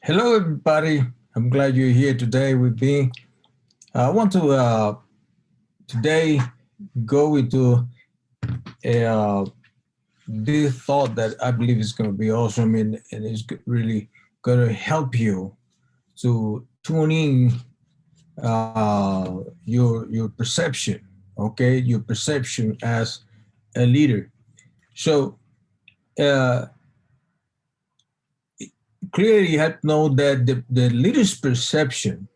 Hello, everybody. I'm glad you're here today with me. I want to today go into a, this thought that I believe is going to be awesome and is really going to help you to tune in your perception, okay, your perception as a leader. So uh, clearly, you have to know that the leader's perception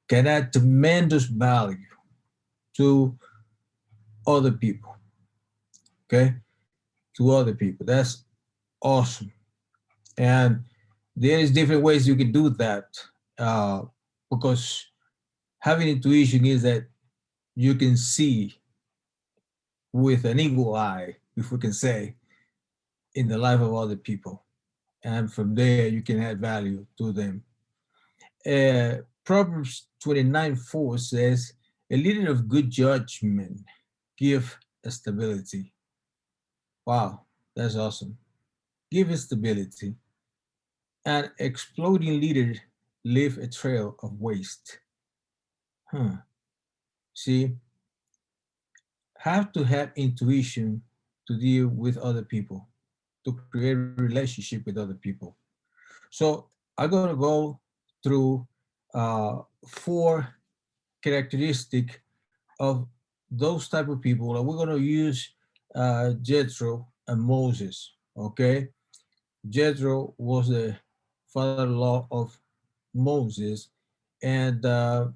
can add tremendous value to other people, okay? To other people. That's awesome. And there is different ways you can do that uh, because having intuition is that you can see with an eagle eye, if we can say, in the life of other people. And from there, you can add value to them. Proverbs 29:4 says, a leader of good judgment give stability. Wow, that's awesome. Give stability. An exploding leader leave a trail of waste. Huh. See, have to have intuition to deal with other people, to create a relationship with other people. So I'm gonna go through four characteristic of those type of people, and we're gonna use Jethro and Moses. Okay, Jethro was the father-in-law of Moses, and I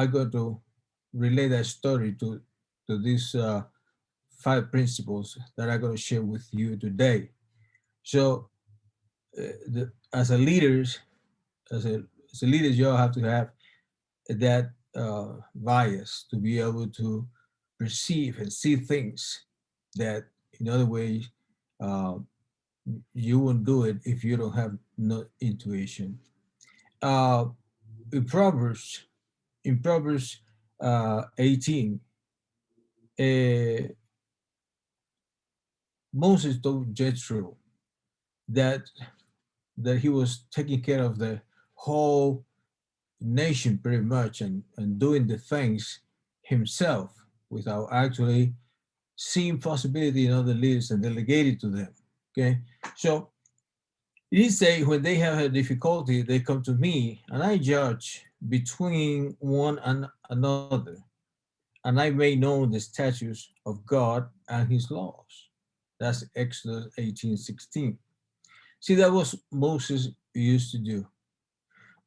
got to relay that story to these five principles that I'm going to share with you today. So, as a leaders, as a leaders, you all have to have that bias to be able to perceive and see things that, in other ways, uh, you won't do it if you don't have no intuition. Uh, in Proverbs, in Proverbs 18, uh, Moses told Jethro that he was taking care of the whole nation pretty much and doing the things himself without actually seeing possibility in other leaders and delegating to them. Okay, so he say when they have a difficulty, they come to me and I judge between one and another, and I make known the statutes of God and his laws. That's Exodus 18:16. See, that was Moses used to do.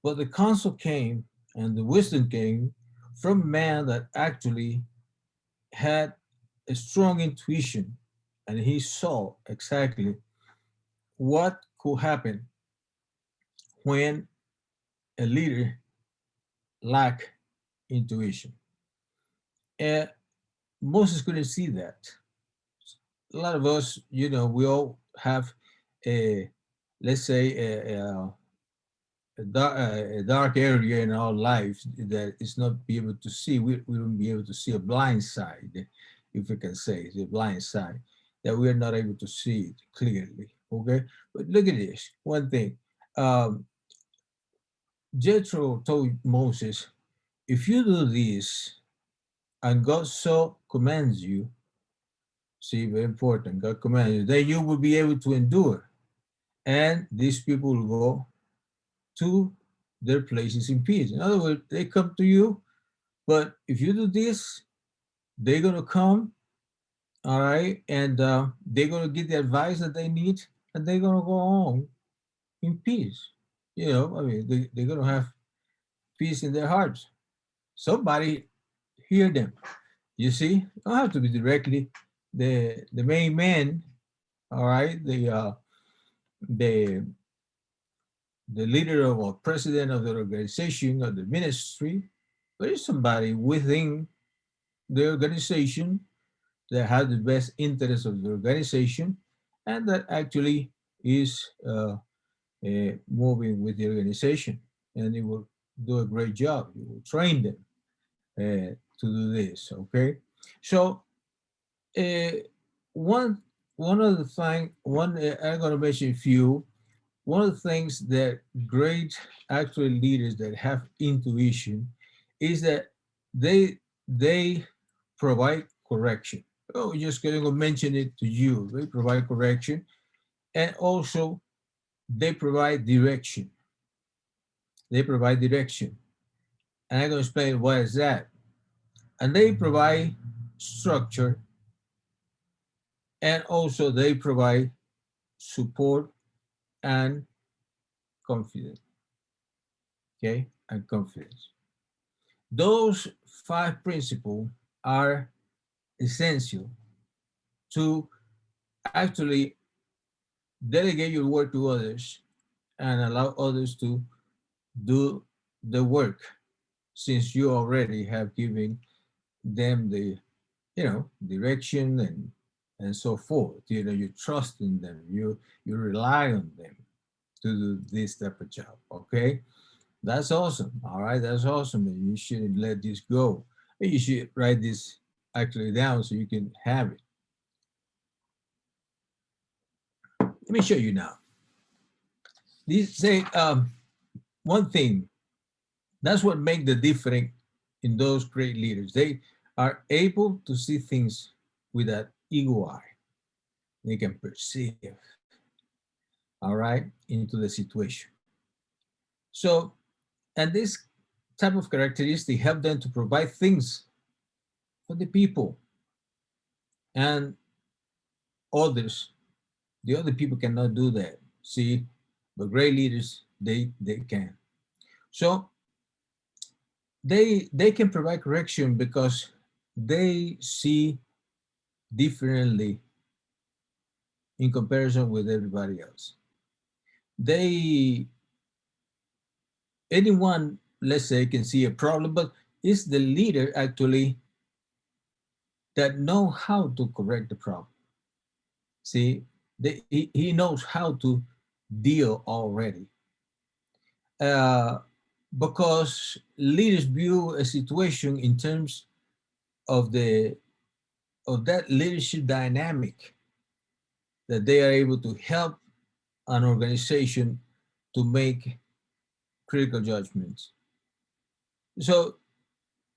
But the counsel came and the wisdom came from a man that actually had a strong intuition and he saw exactly what could happen when a leader lacked intuition. And Moses couldn't see that. A lot of us, we all have a, let's say, a dark area in our lives that is not be able to see. We won't be able to see a blind side, if we can say the blind side, that we are not able to see it clearly. Okay, but look at this. One thing, um, Jethro told Moses, "If you do this, and God so commands you, see, very important. God commands you, then you will be able to endure, and these people will go to their places in peace." In other words, they come to you, but if you do this, they're going to come, all right, and they're going to get the advice that they need, and they're going to go home in peace. I mean, they're going to have peace in their hearts. Somebody hear them. You see, you don't have to be directly the main man, all right, the the leader of or president of the organization or the ministry, but it's somebody within the organization that has the best interest of the organization and that actually is moving with the organization, and it will do a great job. You will train them to do this. Okay, so uh, one. one of the thing, one I'm going to mention a few. One of the things that great actual leaders that have intuition is that they they provide correction. Oh, just going to mention it to you. They provide correction, and also they provide direction. They provide direction, and I'm going to explain what is that. And they provide structure, and also they provide support and confidence. Okay, and confidence. Those five principles are essential to actually delegate your work to others and allow others to do the work, since you already have given them the, direction and so forth. You trust in them, you rely on them to do this type of job. Okay, that's awesome. All right, that's awesome. And you shouldn't let this go. You should write this actually down so you can have it. Let me show you now. These say, one thing, that's what make the difference in those great leaders. They are able to see things with that ego eye. They can perceive, all right, into the situation. So, and this type of characteristic help them to provide things for the people, and others, the other people cannot do that. See, but great leaders, they can. So they can provide correction because they see differently in comparison with everybody else. They, anyone, let's say, can see a problem, but it's the leader actually that know how to correct the problem. See, he knows how to deal already, uh, because leaders view a situation in terms of the of that leadership dynamic, that they are able to help an organization to make critical judgments. So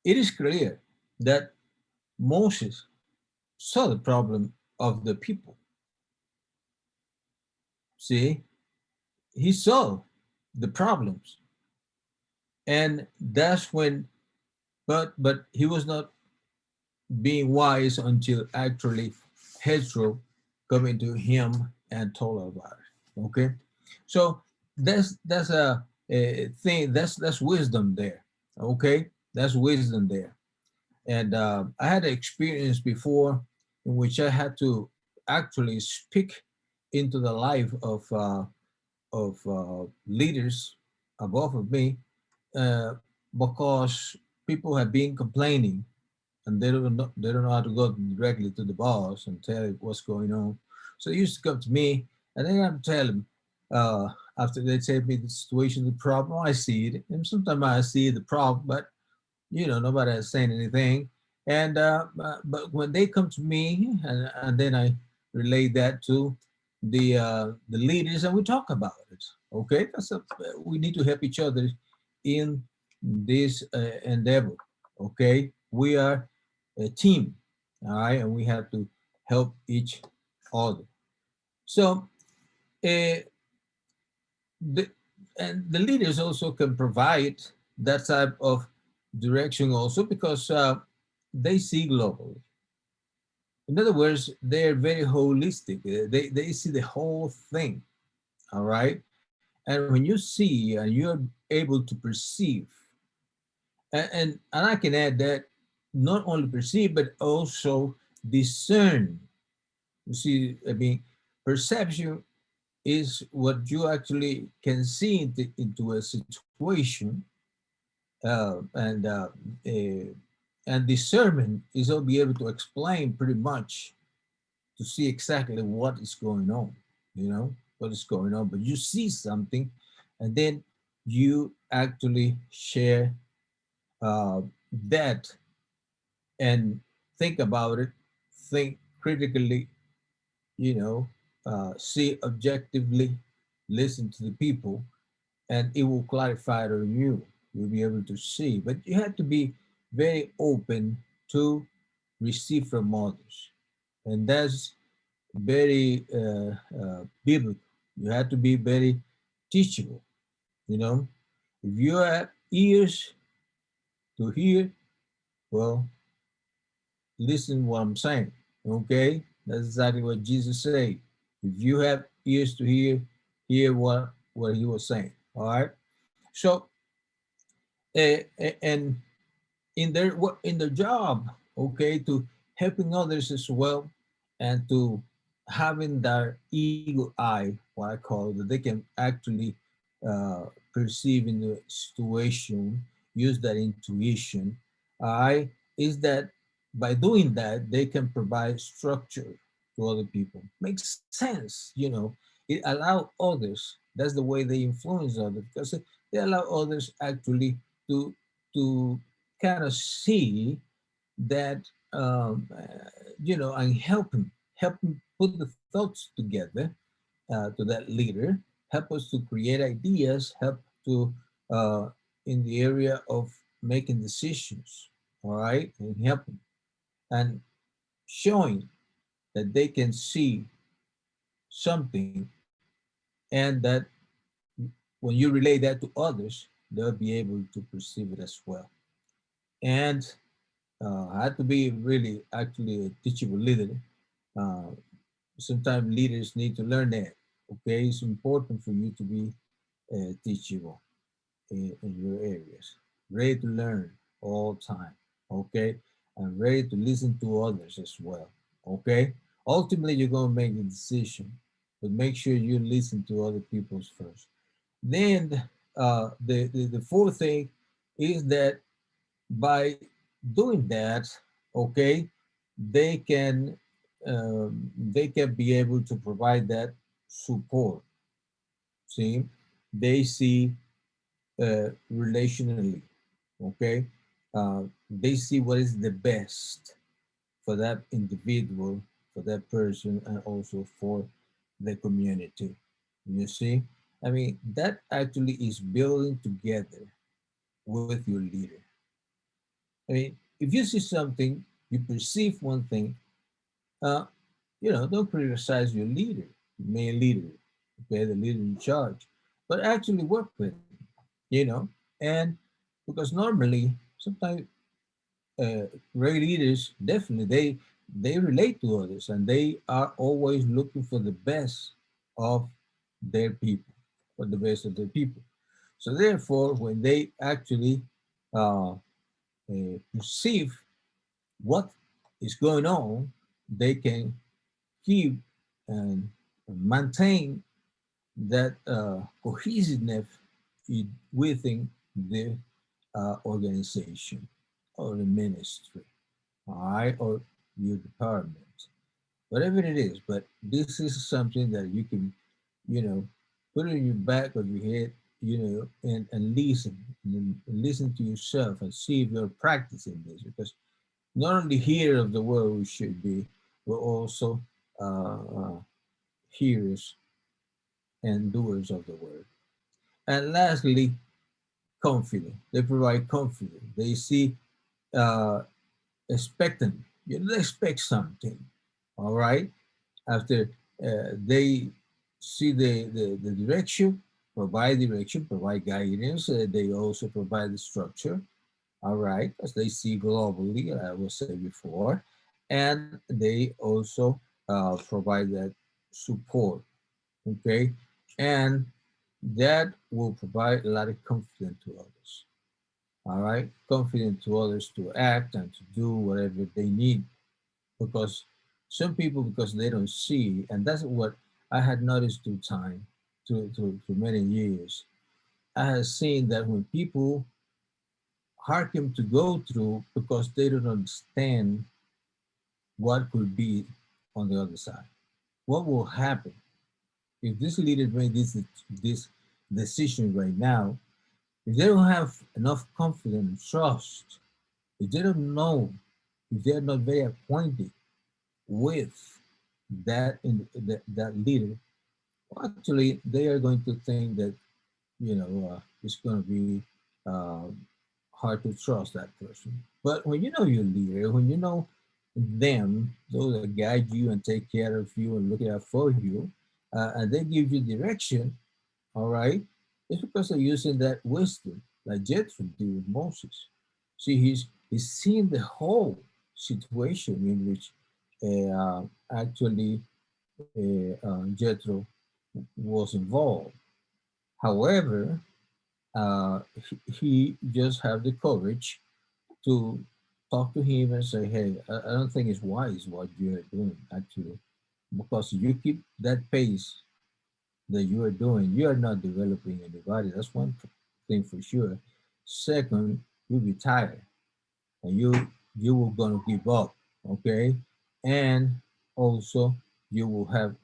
it is clear that Moses saw the problem of the people. See, he saw the problems, and that's when. But he was not being wise until actually Hezro coming to him and told about it. Okay, so that's a thing. That's wisdom there. Okay, that's wisdom there. And I had an experience before in which I had to actually speak into the life of leaders above of me, uh, because people have been complaining, and they don't know how to go directly to the boss and tell it what's going on. So they used to come to me, and then I'd tell them, uh, after they tell me the situation, the problem, I see it, and sometimes I see the problem, but nobody is saying anything. And but when they come to me, and then I relay that to the leaders, and we talk about it. Okay, we need to help each other in this endeavor. Okay, we are a team, all right, and we have to help each other. So uh, the, and the leaders also can provide that type of direction also, because they see globally. In other words, they're very holistic. They see the whole thing, all right? And when you see and you're able to perceive, and I can add that, not only perceive, but also discern. You see, I mean, perception is what you actually can see into a situation, uh, and discernment is to be able to explain pretty much, to see exactly what is going on, what is going on. But you see something, and then you actually share that and think about it, think critically, you know, see objectively, listen to the people, and it will clarify to you. You'll be able to see. But you have to be very open to receive from others. And that's very biblical. You have to be very teachable, you know. If you have ears to hear, well, listen what I'm saying, okay? That's exactly what Jesus said. If you have ears to hear what he was saying, all right? So, and in their job, okay, to helping others as well, and to having that eagle eye, what I call it, that they can actually uh, perceive in the situation, use that intuition. I is that by doing that they can provide structure to other people. Makes sense, you know. It allow others. That's the way they influence others because they allow others actually to to kind of see that you know, and help him put the thoughts together to that leader, help us to create ideas, help to in the area of making decisions, all right, and helping and showing that they can see something, and that when you relay that to others, they'll be able to perceive it as well. And I had to be really actually a teachable leader. Uh, Sometimes leaders need to learn that. Okay, it's important for you to be teachable in your areas, ready to learn all time. Okay, and ready to listen to others as well. Okay, ultimately you're gonna make the decision, but make sure you listen to other people's first. Then the fourth thing is that by doing that, okay, they can be able to provide that support. See, they see relationally, okay, they see what is the best for that individual, for that person, and also for the community. You see, I mean, that actually is building together with your leader. I mean, if you see something, you perceive one thing, uh, you know, don't criticize your leader, main leader, okay, the leader in charge, but actually work with him, you know, and because normally, sometimes uh, great leaders definitely they relate to others and they are always looking for the best of their people, for the best of their people. So therefore, when they actually perceive what is going on, they can keep and maintain that cohesiveness within the organization or the ministry, all right, or your department, whatever it is. But this is something that you can, you know, put it in your back of your head, you know, and listen, and listen to yourself and see if you're practicing this, because not only hearers of the word we should be, we're also hearers and doers of the word. And lastly, confident. They provide confidence. They see uh, expectant. You know, they expect something. All right. After they see the direction, provide guidance. They also provide the structure. All right, as they see globally, I will say before, and they also provide that support. Okay, and that will provide a lot of confidence to others. All right, confidence to others to act and to do whatever they need, because some people, because they don't see, and that's what I had noticed through time, through many years. I have seen that when people hearken to go through because they don't understand what could be on the other side. What will happen if this leader made this decision right now? If they don't have enough confidence and trust, if they don't know, if they're not very acquainted with that leader, well, actually they are going to think that it's going to be um, hard to trust that person. But when you know your leader, when you know them, those that guide you and take care of you and look out for you, and they give you direction, all right, it's because they're using that wisdom, like Jethro did with Moses. See, he's seeing the whole situation in which actually Jethro was involved. However, he just have the courage to talk to him and say, "Hey, I don't think it's wise what you are doing actually, because if you keep that pace that you are doing, you are not developing anybody. That's one thing for sure. Second, you'll be tired and you will gonna give up, okay? And also you will have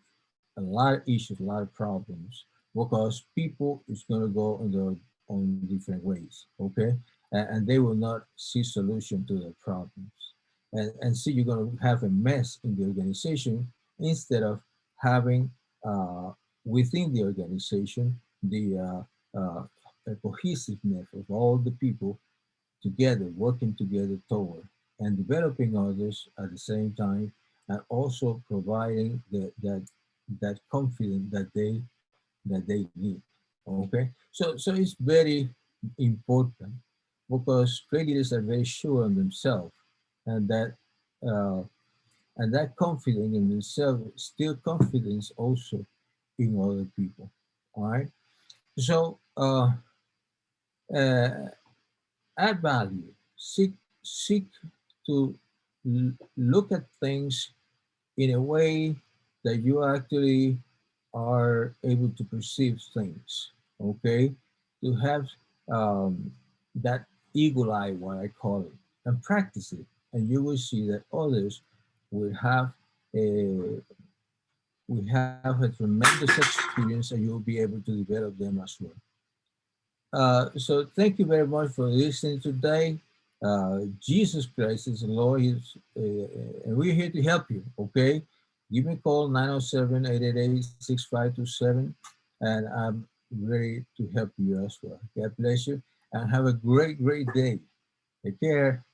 a lot of issues, a lot of problems because people is gonna go on their own different ways, okay? And they will not see solution to their problems. And see you're gonna have a mess in the organization instead of having within the organization a cohesiveness of all the people together, working together toward and developing others at the same time, and also providing that confidence that they need. Okay, so it's very important because great leaders are very sure on themselves, and uh, that confidence in themselves still confidence also in other people. All right, so uh, add value, seek to look at things in a way that you actually are able to perceive things, okay? To have um, that eagle eye, what I call it, and practice it, and you will see that others will have a have a tremendous experience, and you'll be able to develop them as well. So thank you very much for listening today. Jesus Christ is the Lord, and we're here to help you, okay? Give me a call, 907-888-6527, and I'm ready to help you as well. God bless you, and have a great, great day. Take care.